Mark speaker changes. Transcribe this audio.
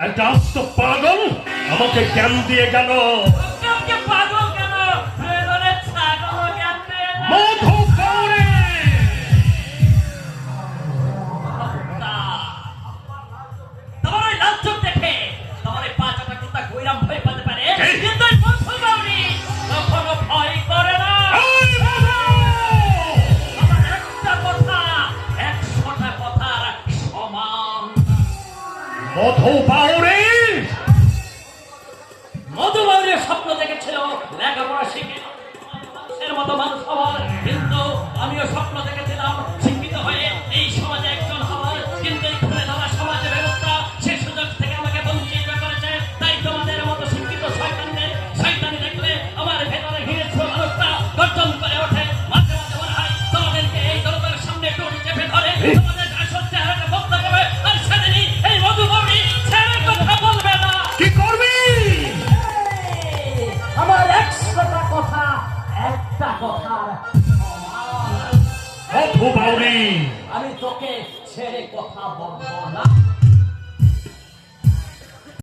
Speaker 1: একটা আস্ত পাগল আমাকে জ্ঞান দিয়ে গেল।
Speaker 2: পাগল কেন? ছাগল জ্ঞান দিয়ে
Speaker 1: মধু পাউরি
Speaker 2: তোমার ওই লাল চোখ দেখে তোমার এই পাঁচটা কুত্তা গৈরাম ভয় পেতে পারে, কিন্তু ওই মধু পাউরি কখনো ভয় করে না। আমার একটা কথা 100টা কথার সমান।
Speaker 1: মধু পাউরি
Speaker 2: মধু পাউরির স্বপ্ন দেখেছিল লেখাপড়া শিখে মানুষের মতো মানুষ হওয়ার, কিন্তু আমিও স্বপ্ন দেখেছিলাম শিক্ষিত হয়ে এই সমাজে একজন হওয়ার, কিন্তু এই খুলে ধরা সমাজ ব্যবস্থা সে সুযোগ থেকে আমাকে বঞ্চিত করেছে। তাই তোমাদের মতো শিক্ষিত শয়তানি দেখলে আমার ভেতরে হিংস্র মানুষটা গর্জন করে ওঠে। মাঝে মাঝে মনে হয় তোমাদেরকে এই জনতার সামনে টুটি চেপে ধরে তোমাদের আসল চেহারাটা বদলা দেবে, আর সেদিনই এই মধু পাউরি ছেড়ে কথা বলবে না।
Speaker 1: কি করবি?
Speaker 2: আমার 100টা কথা একটা কথার সমান।
Speaker 1: মধু পাউরি
Speaker 2: আমি তোকে ছেড়ে কথা বলবো না।